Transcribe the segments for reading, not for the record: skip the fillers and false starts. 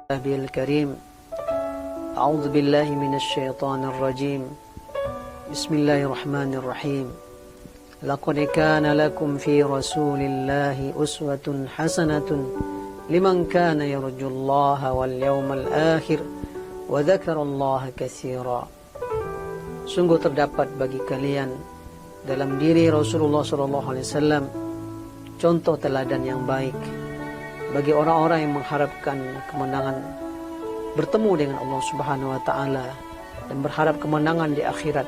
الله الكريم أعوذ بالله من الشيطان الرجيم بسم الله الرحمن الرحيم لقد كان لكم في رسول الله أسوة حسنة لمن كان يرجو الله واليوم الآخر وذكر الله كثيرا. Sungguh terdapat bagi kalian dalam diri Rasulullah SAW contoh teladan yang baik bagi orang-orang yang mengharapkan kemenangan bertemu dengan Allah Subhanahu wa taala dan berharap kemenangan di akhirat,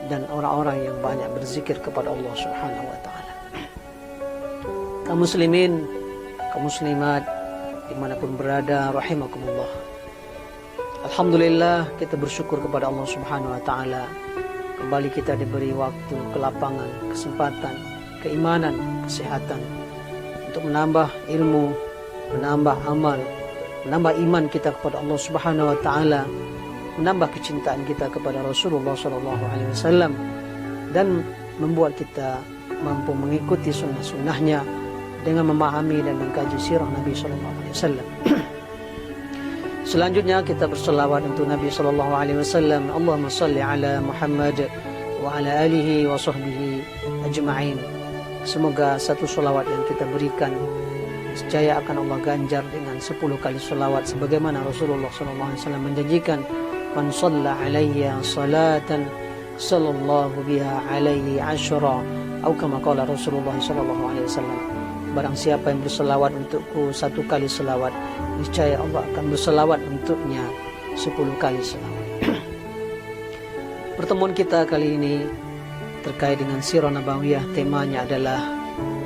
dan orang-orang yang banyak berzikir kepada Allah Subhanahu wa taala. Kaum muslimin, kaum muslimat dimanapun berada, rahimakumullah. Alhamdulillah, kita bersyukur kepada Allah Subhanahu wa taala. Kembali kita diberi waktu, kelapangan, kesempatan, keimanan, kesehatan untuk menambah ilmu, menambah amal, menambah iman kita kepada Allah Subhanahu wa taala, menambah kecintaan kita kepada Rasulullah sallallahu alaihi wasallam, dan membuat kita mampu mengikuti sunnah-sunnahnya dengan memahami dan mengkaji sirah Nabi sallallahu alaihi wasallam. Selanjutnya kita berselawat untuk Nabi sallallahu alaihi wasallam. Allahumma shalli ala Muhammad wa ala alihi wa sahbihi ajma'in. Semoga satu selawat yang kita berikan niscaya akan Allah ganjar dengan 10 kali selawat sebagaimana Rasulullah sallallahu alaihi wasallam menjanjikan, man shalla alayya salatan sallallahu biha alaihi asyra, atau kama qala Rasulullah sallallahu alaihi wasallam. Barang siapa yang berselawat untukku 1 kali selawat, niscaya Allah akan berselawat untuknya 10 kali selawat. Pertemuan kita kali ini terkait dengan sirah nabawiyah. Temanya adalah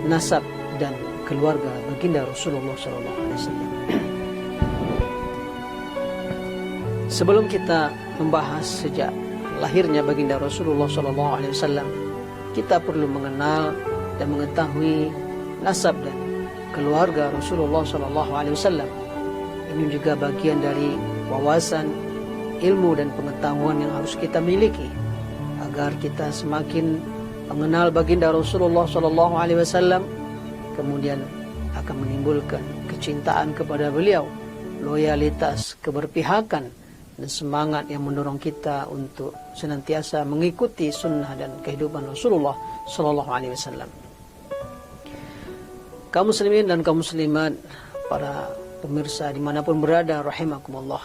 nasab dan keluarga baginda Rasulullah SAW. Sebelum kita membahas sejak lahirnya baginda Rasulullah SAW, kita perlu mengenal dan mengetahui nasab dan keluarga Rasulullah SAW. Ini juga bagian dari wawasan, ilmu dan pengetahuan yang harus kita miliki agar kita semakin mengenal baginda Rasulullah SAW, kemudian akan menimbulkan kecintaan kepada beliau, loyalitas, keberpihakan, dan semangat yang mendorong kita untuk senantiasa mengikuti sunnah dan kehidupan Rasulullah SAW. Kaum muslimin dan kaum muslimat, para pemirsa dimanapun berada, rahimakumullah.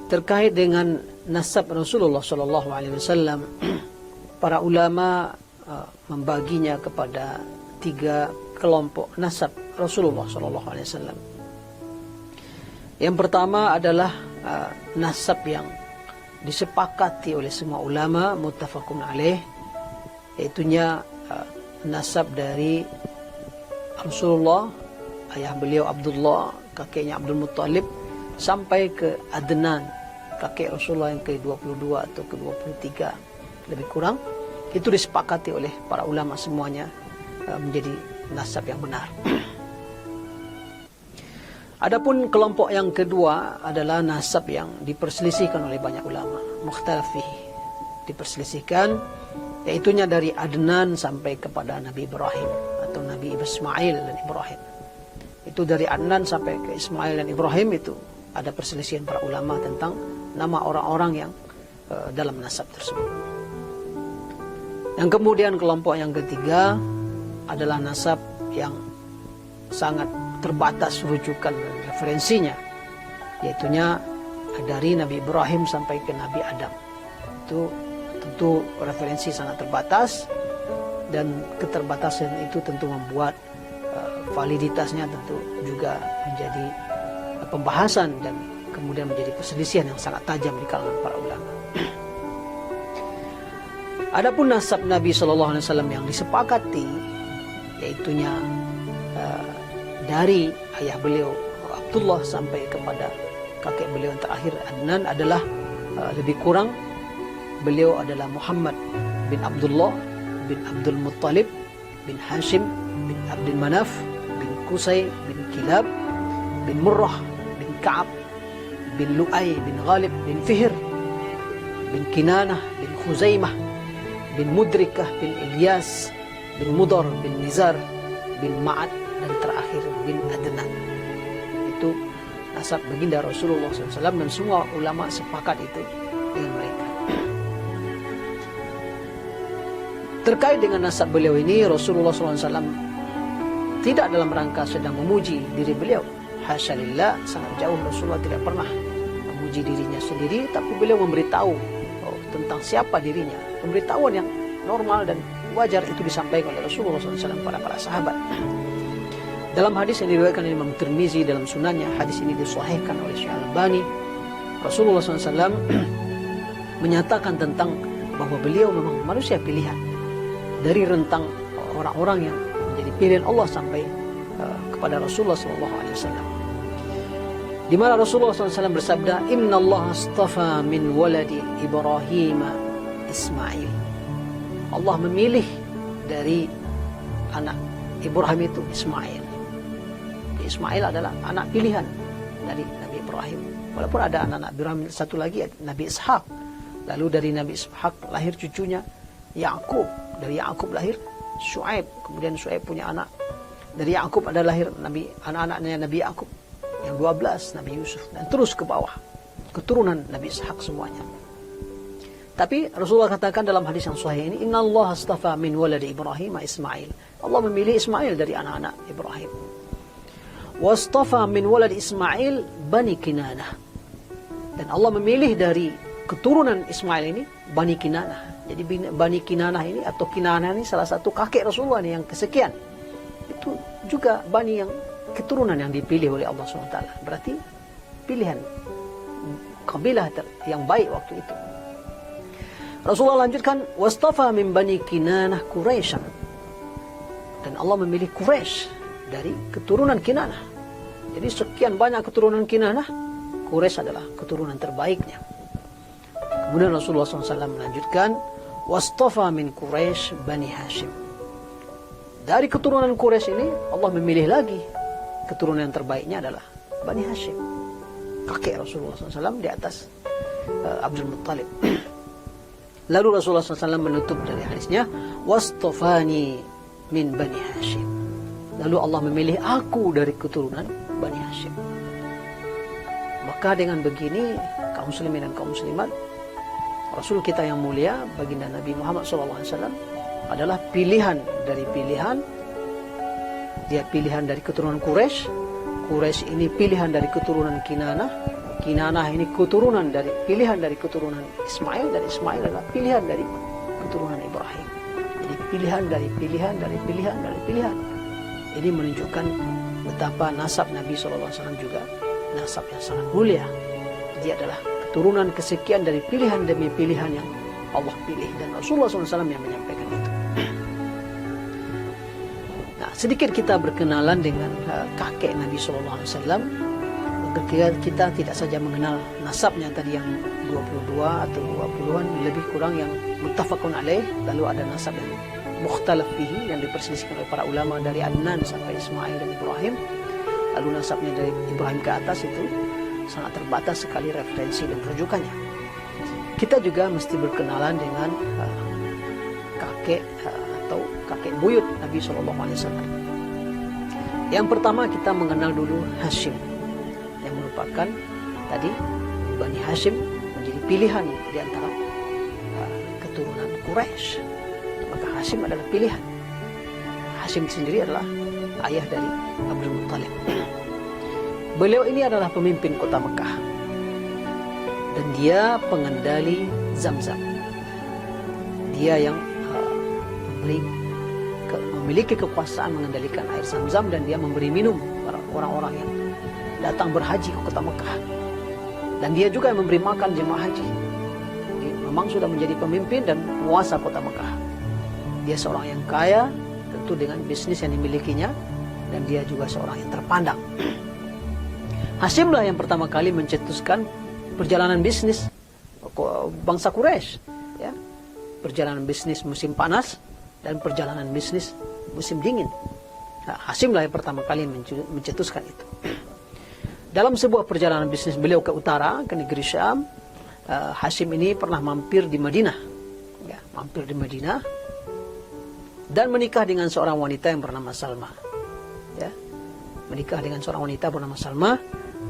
Terkait dengan nasab Rasulullah SAW, para ulama membaginya kepada 3 kelompok nasab Rasulullah SAW. Yang pertama adalah nasab yang disepakati oleh semua ulama, muttafaqun alaih, yaitunya nasab dari Rasulullah, ayah beliau Abdullah, kakeknya Abdul Muttalib, sampai ke Adnan, kakek Rasulullah yang ke-22 atau ke-23 lebih kurang. Itu disepakati oleh para ulama semuanya menjadi nasab yang benar. Adapun kelompok yang kedua adalah nasab yang diperselisihkan oleh banyak ulama, mukhtalaf fihi, diperselisihkan, yaitunya dari Adnan sampai kepada Nabi Ibrahim atau Nabi Ismail dan Ibrahim. Itu dari Adnan sampai ke Ismail dan Ibrahim, itu ada perselisihan para ulama tentang nama orang-orang yang dalam nasab tersebut. Yang kemudian kelompok yang ketiga adalah nasab yang sangat terbatas rujukan dan referensinya, yaitunya dari Nabi Ibrahim sampai ke Nabi Adam. Itu tentu referensi sangat terbatas, dan keterbatasan itu tentu membuat validitasnya tentu juga menjadi pembahasan dan kemudian menjadi perselisihan yang sangat tajam di kalangan para ulama. Adapun nasab Nabi SAW yang disepakati, yaitunya dari ayah beliau Abdullah sampai kepada kakek beliau yang terakhir Adnan, adalah lebih kurang beliau adalah Muhammad bin Abdullah bin Abdul Muttalib bin Hashim bin Abdul Manaf bin Qusay bin Kilab bin Murrah bin Ka'ab bin Lu'ay bin Ghalib bin Fihr bin Kinanah bin Khuzaimah bin Mudrikah bin Ilyas bin Mudar bin Nizar bin Ma'ad, dan terakhir bin Adnan. Itu nasab baginda Rasulullah SAW, dan semua ulama sepakat itu dengan mereka. Terkait dengan nasab beliau ini, Rasulullah SAW tidak dalam rangka sedang memuji diri beliau. Hasya lillah, sangat jauh. Rasulullah tidak pernah memuji dirinya sendiri, tapi beliau memberitahu tentang siapa dirinya. Pemberitahuan yang normal dan wajar itu disampaikan oleh Rasulullah SAW kepada para sahabat. Dalam hadis yang diriwayatkan oleh Imam Tirmizi dalam sunannya, hadis ini disahihkan oleh Syekh Al-Albani, Rasulullah SAW menyatakan tentang bahwa beliau memang manusia pilihan dari rentang orang-orang yang menjadi pilihan Allah sampai kepada Rasulullah SAW. Di mana Rasulullah SAW bersabda, Inna Allah astafa min waladi Ibrahim Ismail. Allah memilih dari anak Ibrahim itu Ismail. Ismail adalah anak pilihan dari Nabi Ibrahim. Walaupun ada anak Ibrahim satu lagi, Nabi Ishak. Lalu dari Nabi Ishak lahir cucunya Yakub. Dari Yakub lahir Syuaib. Kemudian Syuaib punya anak. Dari Yakub ada lahir anak-anaknya Nabi Yakub yang 12, Nabi Yusuf, dan terus ke bawah. Keturunan Nabi Ishak semuanya. Tapi Rasulullah katakan dalam hadis yang sahih ini, Inna Allah astafa min waladi Ibrahim Ismail. Allah memilih Ismail dari anak-anak Ibrahim. Wastafa min waladi Ismail Bani Kinanah. Dan Allah memilih dari keturunan Ismail ini Bani Kinanah. Jadi Bani Kinanah ini atau Kinanah ini salah satu kakek Rasulullah ini yang kesekian. Itu juga Bani yang keturunan yang dipilih oleh Allah SWT. Berarti pilihan kabilah yang baik waktu itu. Rasulullah lanjutkan, wastafa min Bani Kinanah Quraisyan. Dan Allah memilih Quraisy dari keturunan Kinanah. Jadi sekian banyak keturunan Kinanah, Quraisy adalah keturunan terbaiknya. Kemudian Rasulullah SAW melanjutkan, wastafa min Quraisy Bani Hashim. Dari keturunan Quraisy ini Allah memilih lagi keturunan yang terbaiknya adalah Bani Hashim, kakek Rasulullah SAW di atas Abdul Muttalib. Lalu Rasulullah SAW menutup dari hadisnya, wastafani min Bani Hashim. Lalu Allah memilih aku dari keturunan Bani Hashim. Maka dengan begini, kaum muslimin dan kaum muslimat, Rasul kita yang mulia, baginda Nabi Muhammad SAW, adalah pilihan dari pilihan. Dia pilihan dari keturunan Quraisy. Quraisy ini pilihan dari keturunan Kinanah. Kinanah ini keturunan dari pilihan dari keturunan Ismail, dan Ismail adalah pilihan dari keturunan Ibrahim. Jadi pilihan dari pilihan dari pilihan dari pilihan. Ini menunjukkan betapa nasab Nabi SAW juga nasab yang sangat mulia. Dia adalah keturunan kesekian dari pilihan demi pilihan yang Allah pilih, dan Rasulullah SAW yang menyampaikan itu. Nah, sedikit kita berkenalan dengan kakek Nabi SAW. Kita tidak saja mengenal nasabnya tadi yang 22 atau 20-an, lebih kurang yang muttafaqun alaih. Lalu ada nasab yang mukhtalaf fihi, yang diperselisihkan oleh para ulama dari Adnan sampai Ismail dan Ibrahim. Lalu nasabnya dari Ibrahim ke atas itu sangat terbatas sekali referensi dan rujukannya. Kita juga mesti berkenalan dengan kakek atau kakek buyut Nabi SAW. Yang pertama kita mengenal dulu Hashim, yang merupakan tadi Bani Hashim menjadi pilihan di antara keturunan Quraisy. Maka Hashim adalah pilihan. Hashim sendiri adalah ayah dari Abdul Muttalib. Beliau ini adalah pemimpin kota Mekah, dan dia pengendali Zamzam. Dia yang memiliki kekuasaan mengendalikan air Zamzam, dan dia memberi minum para orang-orang yang datang berhaji ke kota Mekah. Dan dia juga yang memberi makan jemaah haji. Dia memang sudah menjadi pemimpin dan penguasa kota Mekah. Dia seorang yang kaya, tentu dengan bisnis yang dimilikinya, dan dia juga seorang yang terpandang. Hashimlah yang pertama kali mencetuskan perjalanan bisnis bangsa Quraisy, ya. Perjalanan bisnis musim panas dan perjalanan bisnis musim dingin. Nah, Hashimlah yang pertama kali mencetuskan itu. Dalam sebuah perjalanan bisnis beliau ke utara, ke negeri Syam, Hashim ini pernah mampir di Madinah, ya, mampir di Madinah dan menikah dengan seorang wanita yang bernama Salma, ya, menikah dengan seorang wanita bernama Salma.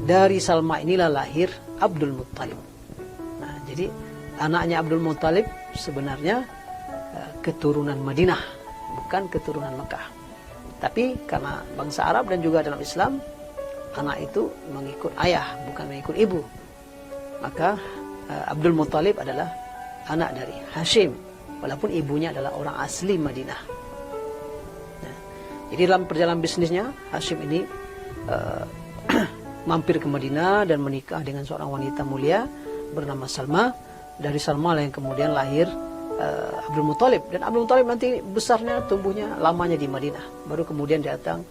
dari Salma inilah lahir Abdul Muttalib. Nah, jadi anaknya Abdul Muttalib sebenarnya keturunan Madinah, bukan keturunan Mekah. Tapi karena bangsa Arab dan juga dalam Islam, anak itu mengikut ayah, bukan mengikut ibu. Maka Abdul Muttalib adalah anak dari Hashim, walaupun ibunya adalah orang asli Madinah. Nah, jadi dalam perjalanan bisnisnya, Hashim ini mampir ke Madinah dan menikah dengan seorang wanita mulia bernama Salma. Dari Salma lah yang kemudian lahir Abdul Muttalib. Dan Abdul Muttalib nanti besarnya, tumbuhnya, lamanya di Madinah. Baru kemudian datang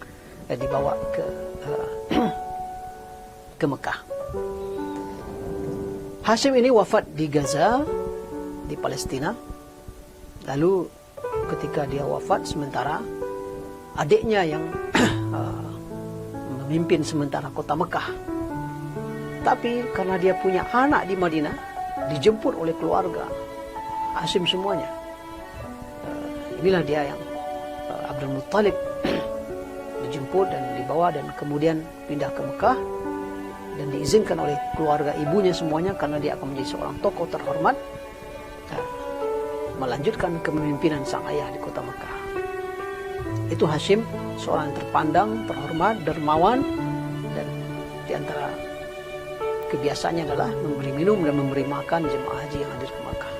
dibawa ke Mekah. Hashim ini wafat di Gaza, di Palestina. Lalu ketika dia wafat, sementara adiknya yang memimpin sementara kota Mekah. Tapi karena dia punya anak di Madinah, dijemput oleh keluarga Hashim semuanya. Inilah dia yang Abdul Muttalib dijemput dan dibawa dan kemudian pindah ke Mekah dan diizinkan oleh keluarga ibunya semuanya karena dia akan menjadi seorang tokoh terhormat melanjutkan kepemimpinan sang ayah di kota Mekah. Itu Hashim, seorang yang terpandang, terhormat, dermawan, dan di antara kebiasaannya adalah memberi minum dan memberi makan jemaah haji yang hadir ke Mekah.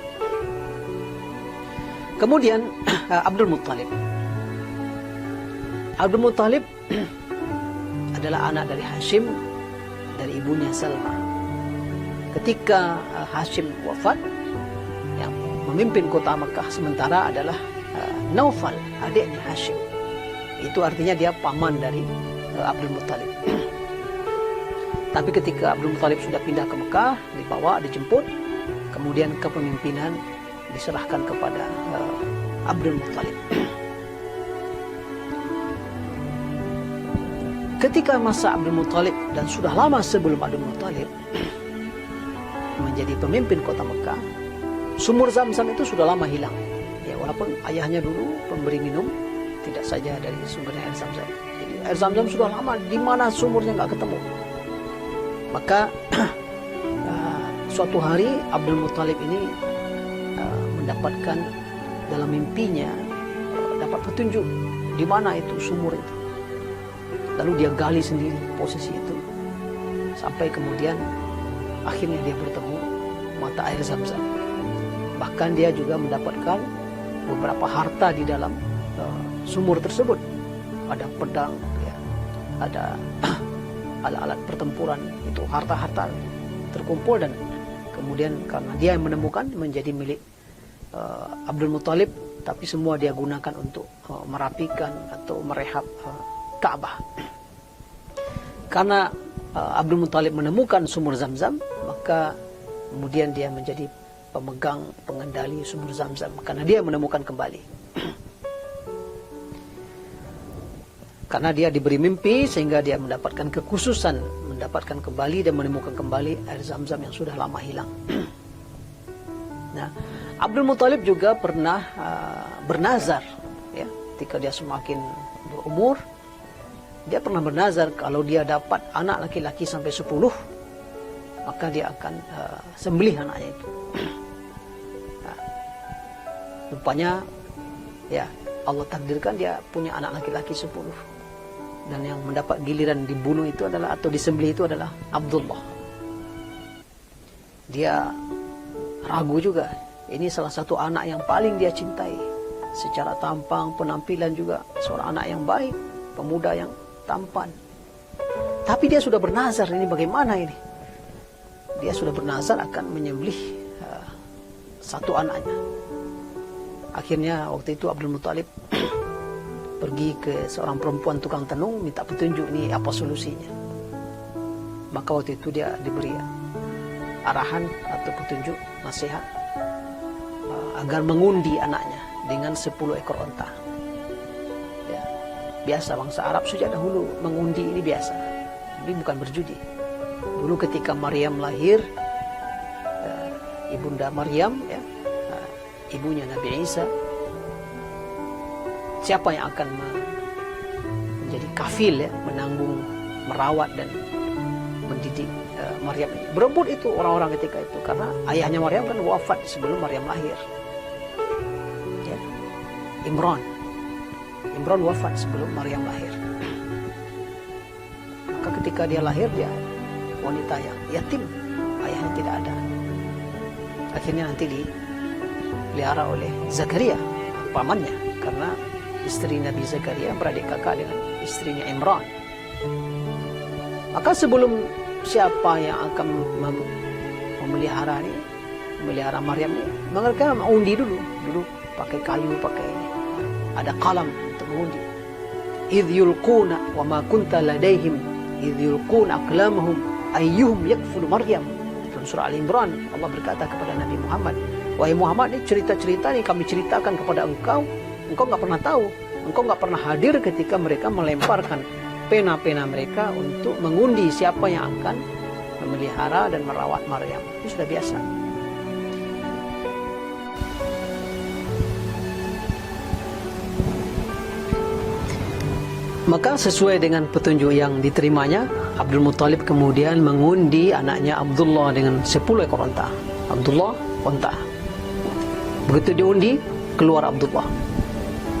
Kemudian Abdul Muttalib. Abdul Muttalib adalah anak dari Hashim, dari ibunya Salma. Ketika Hashim wafat, yang memimpin kota Mekah sementara adalah Naufal, adiknya Hashim. Itu artinya dia paman dari Abdul Muttalib. Tapi ketika Abdul Muttalib sudah pindah ke Mekah, dibawa, dijemput, kemudian kepemimpinan diserahkan kepada Abdul Muttalib. Ketika masa Abdul Muttalib dan sudah lama sebelum Abdul Muttalib menjadi pemimpin kota Mekah, sumur Zam-Zam itu sudah lama hilang. Ya, walaupun ayahnya dulu pemberi minum, tidak saja dari sumbernya air Zam-Zam. Jadi air Zam-Zam sudah lama, di mana sumurnya nggak ketemu. Maka suatu hari Abdul Muttalib ini mendapatkan dalam mimpinya dapat petunjuk di mana itu sumur itu. Lalu dia gali sendiri posisi itu sampai kemudian akhirnya dia bertemu mata air Zam-Zam. Bahkan dia juga mendapatkan beberapa harta di dalam sumur tersebut. Ada pedang, ya, ada alat-alat pertempuran, itu harta-harta terkumpul dan kemudian karena dia yang menemukan menjadi milik Abdul Muttalib, tapi semua dia gunakan untuk merapikan atau merehab Ka'bah. Karena Abdul Muttalib menemukan sumur Zam-Zam, maka kemudian dia menjadi pemegang pengendali sumur Zam-Zam karena dia menemukan kembali. Karena dia diberi mimpi sehingga dia mendapatkan kekhususan, mendapatkan kembali dan menemukan kembali air Zam-Zam yang sudah lama hilang. Nah, Abdul Muttalib juga pernah bernazar, ya, ketika dia semakin berumur, dia pernah bernazar kalau dia dapat anak laki-laki sampai 10, maka dia akan sembelih anaknya itu. Nah, rupanya, ya, Allah takdirkan dia punya anak laki-laki 10. Dan yang mendapat giliran dibunuh itu adalah, atau disembelih itu adalah Abdullah. Dia ragu juga. Ini salah satu anak yang paling dia cintai. Secara tampang, penampilan juga seorang anak yang baik, pemuda yang tampan. Tapi dia sudah bernazar, ini bagaimana ini? Dia sudah bernazar akan menyembelih satu anaknya. Akhirnya waktu itu Abdul Muttalib pergi ke seorang perempuan tukang tenung, minta petunjuk ini apa solusinya. Maka waktu itu dia diberi arahan atau petunjuk, nasihat agar mengundi anaknya dengan 10 ekor onta. Ya, biasa bangsa Arab sejak dahulu mengundi ini biasa. Ini bukan berjudi. Dulu ketika Maryam lahir, ibunda Maryam, ya, ibunya Nabi Isa, siapa yang akan menjadi kafil, ya, menanggung, merawat dan mendidik Maryam ini. Berebut itu orang-orang ketika itu karena ayahnya Maryam kan wafat sebelum Maryam lahir. Ya. Imran wafat sebelum Maryam lahir. Maka ketika dia lahir, dia wanita yang yatim, ayahnya tidak ada. Akhirnya nanti dipelihara oleh Zakaria, pamannya, karena istri Nabi Zakaria beradik kakak dengan istrinya Imran. Maka sebelum siapa yang akan memelihara Maryam ini, mereka mengundi dulu pakai kayu, pakai ada kalam untuk mengundi. Idh yulquna wa ma kunta ladaihim idh yulquna aqlamahum ayyuhum yakfulu Maryam. Dalam surah Al-Imran Allah berkata kepada Nabi Muhammad, wahai Muhammad, ini cerita-cerita ini kami ceritakan kepada engkau enggak pernah tahu, engkau enggak pernah hadir ketika mereka melemparkan pena-pena mereka untuk mengundi siapa yang akan memelihara dan merawat Maryam. Itu sudah biasa. Maka sesuai dengan petunjuk yang diterimanya, Abdul Muttalib kemudian mengundi anaknya Abdullah dengan 10 ekor unta. Abdullah unta. Begitu diundi, keluar Abdullah.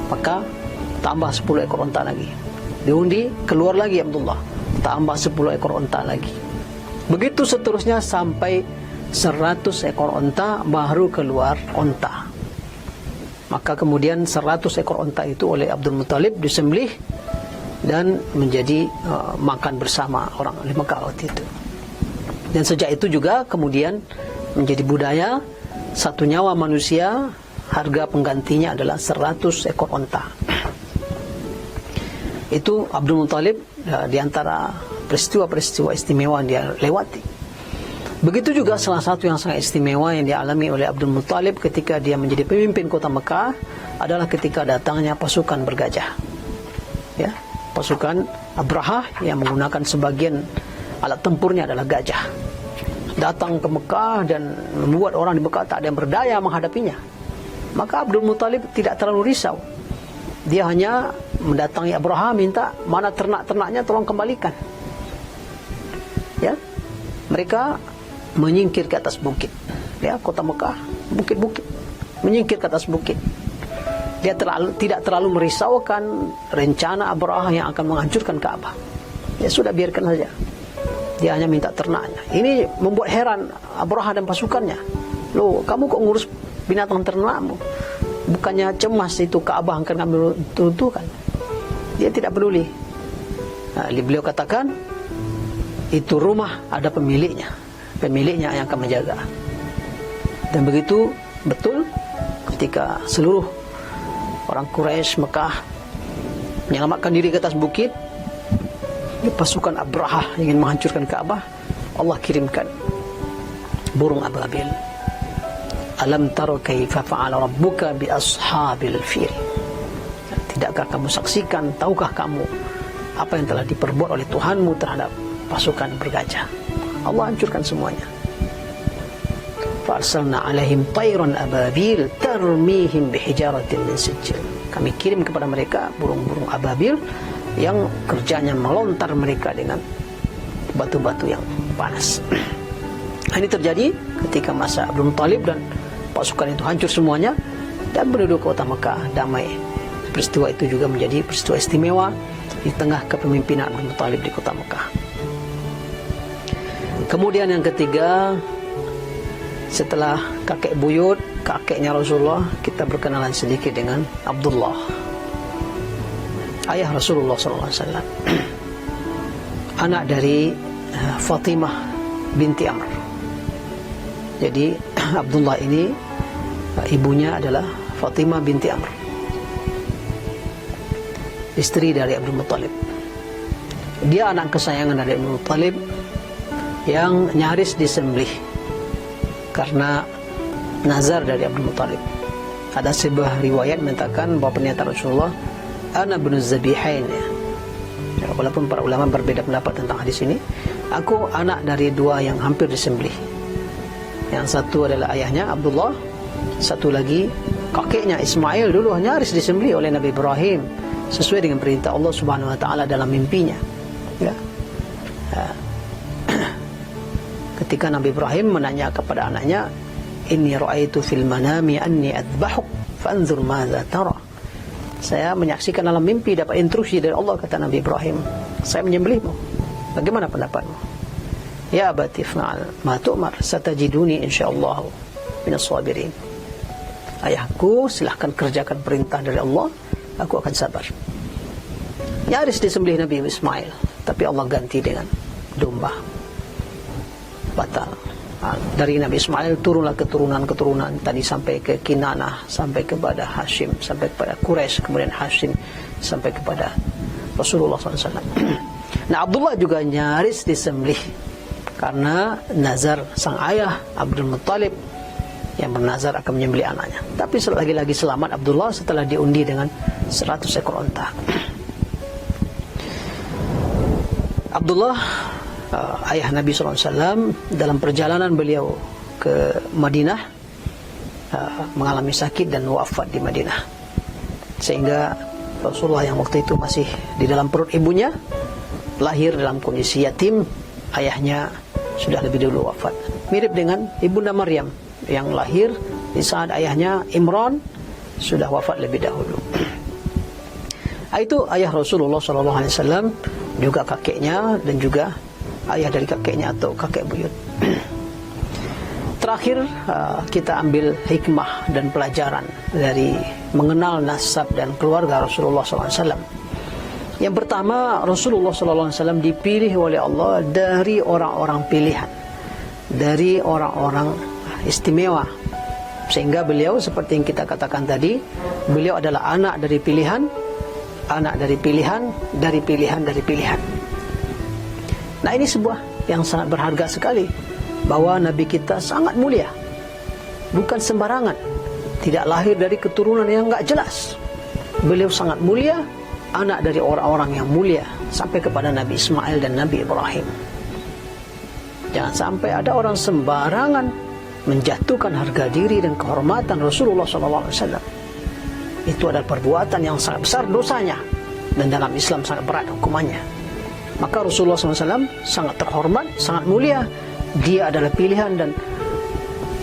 Maka tambah 10 ekor unta lagi. Diundi, keluar lagi Abdullah. Tambah 10 ekor unta lagi. Begitu seterusnya sampai 100 ekor unta baru keluar unta. Maka kemudian 100 ekor unta itu oleh Abdul Muttalib disembelih dan menjadi makan bersama orang di Mekah waktu itu. Dan sejak itu juga kemudian menjadi budaya, satu nyawa manusia harga penggantinya adalah 100 ekor unta. Itu Abdul Muttalib di antara peristiwa-peristiwa istimewa yang dia lewati. Begitu juga salah satu yang sangat istimewa yang dialami oleh Abdul Muttalib ketika dia menjadi pemimpin kota Mekah adalah ketika datangnya pasukan bergajah. Ya, pasukan Abrahah yang menggunakan sebagian alat tempurnya adalah gajah. Datang ke Mekah dan membuat orang di Mekah tak ada yang berdaya menghadapinya. Maka Abdul Muttalib tidak terlalu risau. Dia hanya mendatangi Abrahah, minta mana ternak-ternaknya tolong kembalikan. Ya, mereka menyingkir ke atas bukit. Ya, kota Mekah, bukit-bukit, menyingkir ke atas bukit. Dia tidak terlalu merisaukan rencana Abrahah yang akan menghancurkan Ka'bah. Ya sudah, biarkan saja. Dia hanya minta ternaknya. Ini membuat heran Abrahah dan pasukannya. Loh, kamu kok ngurus binatang ternakmu? Bukannya cemas itu Ka'bah akan kamu runtuhkan? Dia tidak peduli. Nah, beliau katakan, itu rumah ada pemiliknya. Pemiliknya yang akan menjaga. Dan begitu betul ketika seluruh orang Quraisy Mekah menyelamatkan diri ke atas bukit, pasukan Abrahah ingin menghancurkan Ka'bah, Allah kirimkan burung ababil. Alam tara kaifa fa'ala rabbuka bi ashabil fil. Tidakkah kamu saksikan, tahukah kamu apa yang telah diperbuat oleh Tuhanmu terhadap pasukan bergajah? Allah hancurkan semuanya. Farsalna alaihim tayran ababil tarmihim bihijaratin min sijil. Kami kirim kepada mereka burung-burung ababil yang kerjanya melontar mereka dengan batu-batu yang panas. Ini terjadi ketika masa Abdul Muttalib dan pasukan itu hancur semuanya dan penduduk kota Mekah damai. Peristiwa itu juga menjadi peristiwa istimewa di tengah kepemimpinan Abdul Muttalib di kota Mekah. Kemudian yang ketiga, setelah kakek buyut, kakeknya Rasulullah, kita berkenalan sedikit dengan Abdullah, ayah Rasulullah SAW, anak dari Fatimah binti Amr. Jadi Abdullah ini ibunya adalah Fatimah binti Amr, istri dari Abdul Muttalib. Dia anak kesayangan dari Abdul Muttalib yang nyaris disembelih karena nazar dari Abdul Muttalib. Ada sebuah riwayat mengatakan bahwa pernyataan Rasulullah, ana ibnu zabihain, ya, walaupun para ulama berbeda pendapat tentang hadis ini, aku anak dari dua yang hampir disembelih. Yang satu adalah ayahnya Abdullah, satu lagi kakeknya Ismail dulu nyaris disembelih oleh Nabi Ibrahim sesuai dengan perintah Allah Subhanahu wa taala dalam mimpinya. Ya. ketika Nabi Ibrahim menanya kepada anaknya, inni ra'aitu fil manami anni adbahuk fanzur madza tara. Saya menyaksikan dalam mimpi, dapat instruksi dari Allah, kata Nabi Ibrahim, saya menyembelihmu, bagaimana pendapatmu? Ya abati fa'al ma tu'mar satajiduni insyaallah minas sabirin. Ayahku, silahkan kerjakan perintah dari Allah, aku akan sabar. Nyaris disembelih Nabi Ismail, tapi Allah ganti dengan domba. Batal. Dari Nabi Ismail turunlah keturunan-keturunan tadi sampai ke Kinanah, sampai kepada Hashim, sampai kepada Quraisy, kemudian Hashim sampai kepada Rasulullah SAW. Nah, Abdullah juga nyaris disembelih karena nazar sang ayah Abdul Muttalib yang bernazar akan menyembelih anaknya. Tapi lagi-lagi selamat Abdullah setelah diundi dengan 100 ekor unta. Abdullah, ayah Nabi SAW, dalam perjalanan beliau ke Madinah mengalami sakit dan wafat di Madinah, sehingga Rasulullah yang waktu itu masih di dalam perut ibunya lahir dalam kondisi yatim. Ayahnya sudah lebih dulu wafat, mirip dengan ibunda Maryam yang lahir di saat ayahnya Imran sudah wafat lebih dahulu. Itu ayah Rasulullah SAW, juga kakeknya dan juga ayah dari kakeknya atau kakek buyut. Terakhir, kita ambil hikmah dan pelajaran dari mengenal nasab dan keluarga Rasulullah SAW. Yang pertama, Rasulullah SAW dipilih oleh Allah dari orang-orang pilihan, dari orang-orang istimewa, sehingga beliau seperti yang kita katakan tadi, beliau adalah anak dari pilihan, anak dari pilihan, dari pilihan, dari pilihan. Nah, ini sebuah yang sangat berharga sekali, bahwa Nabi kita sangat mulia, bukan sembarangan, tidak lahir dari keturunan yang enggak jelas. Beliau sangat mulia, anak dari orang-orang yang mulia, sampai kepada Nabi Ismail dan Nabi Ibrahim. Jangan sampai ada orang sembarangan menjatuhkan harga diri dan kehormatan Rasulullah SAW. Itu adalah perbuatan yang sangat besar dosanya, dan dalam Islam sangat berat hukumannya. Maka Rasulullah SAW sangat terhormat, sangat mulia. Dia adalah pilihan, dan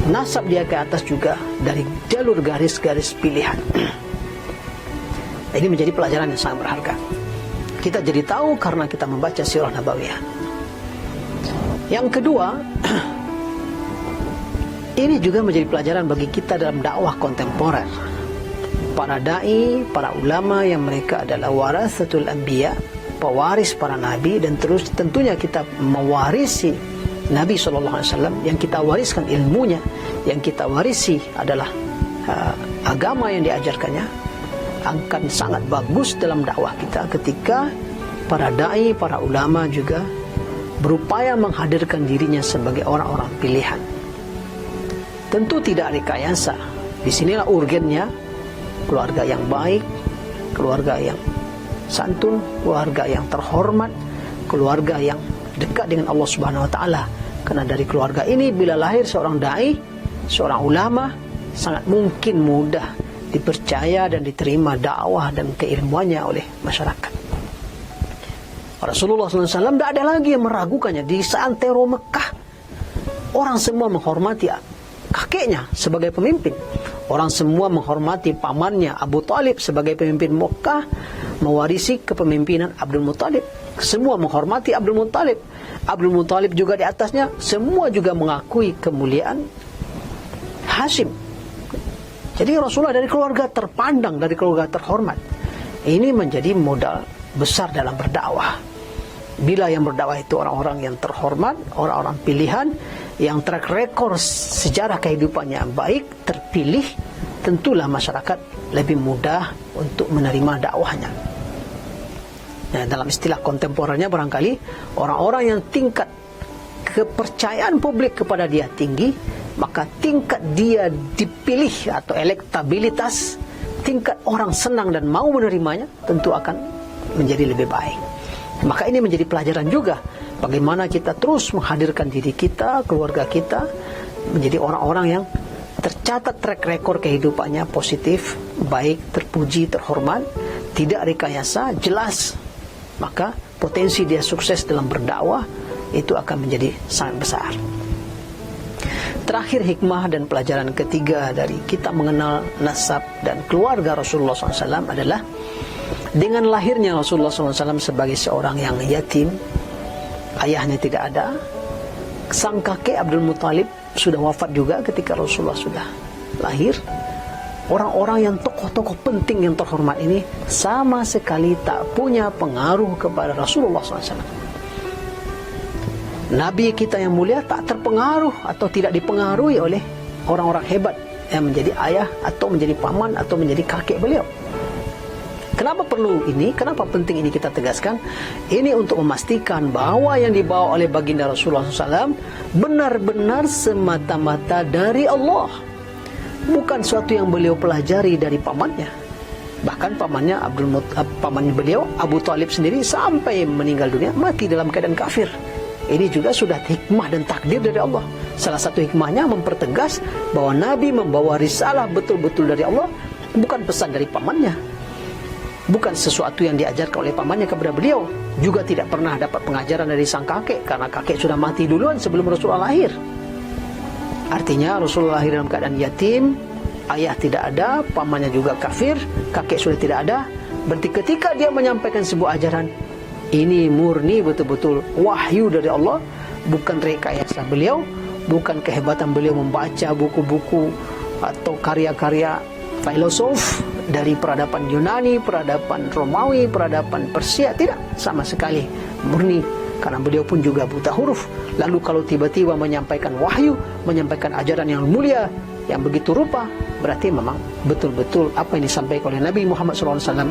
nasab dia ke atas juga dari jalur garis-garis pilihan. Ini menjadi pelajaran yang sangat berharga. Kita jadi tahu karena kita membaca Sirah Nabawiyah. Yang kedua, ini juga menjadi pelajaran bagi kita dalam dakwah kontemporer. Para da'i, para ulama yang mereka adalah warasatul anbiya, pewaris para nabi, dan terus tentunya kita mewarisi Nabi SAW. Yang kita wariskan ilmunya, yang kita warisi adalah agama yang diajarkannya. Akan sangat bagus dalam dakwah kita ketika para da'i, para ulama juga berupaya menghadirkan dirinya sebagai orang-orang pilihan. Tentu tidak rekayasa. Disinilah urgennya keluarga yang baik, keluarga yang santun, keluarga yang terhormat, keluarga yang dekat dengan Allah Subhanahu wa taala. Karena dari keluarga ini bila lahir seorang dai, seorang ulama, sangat mungkin mudah dipercaya dan diterima dakwah dan keilmuannya oleh masyarakat. Rasulullah SAW tidak ada lagi yang meragukannya. Di seantero Mekah, orang semua menghormati kakeknya sebagai pemimpin. Orang semua menghormati pamannya Abu Talib sebagai pemimpin Mekah, mewarisi kepemimpinan Abdul Muttalib. Semua menghormati Abdul Muttalib. Abdul Muttalib juga di atasnya, semua juga mengakui kemuliaan Hashim. Jadi Rasulullah dari keluarga terpandang, dari keluarga terhormat. Ini menjadi modal besar dalam berdakwah. Bila yang berdakwah itu orang-orang yang terhormat, orang-orang pilihan, yang track record sejarah kehidupannya baik, terpilih, tentulah masyarakat lebih mudah untuk menerima dakwahnya. Nah, dalam istilah kontemporernya barangkali, orang-orang yang tingkat kepercayaan publik kepada dia tinggi, maka tingkat dia dipilih atau elektabilitas, tingkat orang senang dan mau menerimanya tentu akan menjadi lebih baik. Maka ini menjadi pelajaran juga bagaimana kita terus menghadirkan diri kita, keluarga kita menjadi orang-orang yang tercatat track record kehidupannya positif, baik, terpuji, terhormat, tidak rekayasa, jelas. Maka potensi dia sukses dalam berdakwah itu akan menjadi sangat besar. Terakhir, hikmah dan pelajaran ketiga dari kita mengenal nasab dan keluarga Rasulullah SAW adalah dengan lahirnya Rasulullah SAW sebagai seorang yang yatim, ayahnya tidak ada, sang kakek Abdul Muttalib sudah wafat juga ketika Rasulullah sudah lahir. Orang-orang yang tokoh-tokoh penting yang terhormat ini sama sekali tak punya pengaruh kepada Rasulullah SAW. Nabi kita yang mulia tak terpengaruh atau tidak dipengaruhi oleh orang-orang hebat yang menjadi ayah atau menjadi paman atau menjadi kakek beliau. Kenapa perlu ini? Kenapa penting ini kita tegaskan? Ini untuk memastikan bahwa yang dibawa oleh baginda Rasulullah SAW benar-benar semata-mata dari Allah, bukan suatu yang beliau pelajari dari pamannya. Bahkan pamannya pamannya beliau Abu Talib sendiri sampai meninggal dunia mati dalam keadaan kafir. Ini juga sudah hikmah dan takdir dari Allah. Salah satu hikmahnya mempertegas bahwa Nabi membawa risalah betul-betul dari Allah, bukan pesan dari pamannya, bukan sesuatu yang diajarkan oleh pamannya kepada beliau. Juga tidak pernah dapat pengajaran dari sang kakek, karena kakek sudah mati duluan sebelum Rasulullah lahir. Artinya Rasulullah lahir dalam keadaan yatim, ayah tidak ada, pamannya juga kafir, kakek sudah tidak ada. Berarti ketika dia menyampaikan sebuah ajaran, ini murni betul-betul wahyu dari Allah, bukan rekayasa beliau, bukan kehebatan beliau membaca buku-buku atau karya-karya filosof dari peradaban Yunani, peradaban Romawi, peradaban Persia. Tidak, sama sekali murni, karena beliau pun juga buta huruf. Lalu kalau tiba-tiba menyampaikan wahyu, menyampaikan ajaran yang mulia, yang begitu rupa, berarti memang betul-betul apa yang disampaikan oleh Nabi Muhammad SAW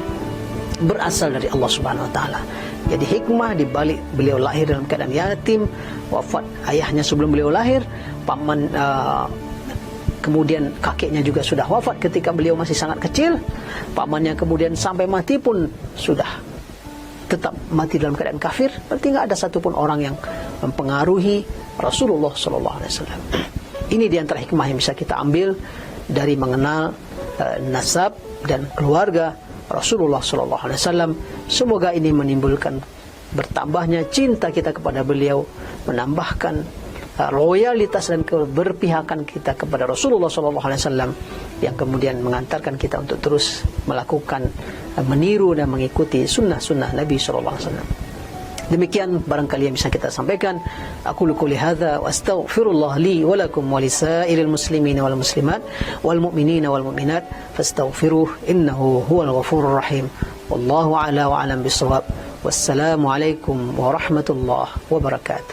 berasal dari Allah Subhanahu Wa Taala. Jadi hikmah di balik beliau lahir dalam keadaan yatim, wafat ayahnya sebelum beliau lahir, paman kemudian kakeknya juga sudah wafat ketika beliau masih sangat kecil, pamannya kemudian sampai mati pun sudah tetap mati dalam keadaan kafir. Berarti tidak ada satupun orang yang mempengaruhi Rasulullah SAW. Ini di antara hikmah yang bisa kita ambil dari mengenal nasab dan keluarga Rasulullah SAW. Semoga ini menimbulkan bertambahnya cinta kita kepada beliau, menambahkan loyalitas dan keberpihakan kita kepada Rasulullah SAW, yang kemudian mengantarkan kita untuk terus melakukan, meniru dan mengikuti sunnah-sunnah Nabi SAW. Demikian barangkali yang bisa kita sampaikan. Aku qouli hadza wa astaghfirullah li wa lakum wa lisairil muslimin wal muslimat wal mu'minina wal mu'minat fastaghfiruh innahu huwal ghafurur rahim. Wallahu a'la wa a'lam bissawab. Wassalamu alaikum warahmatullahi wabarakatuh.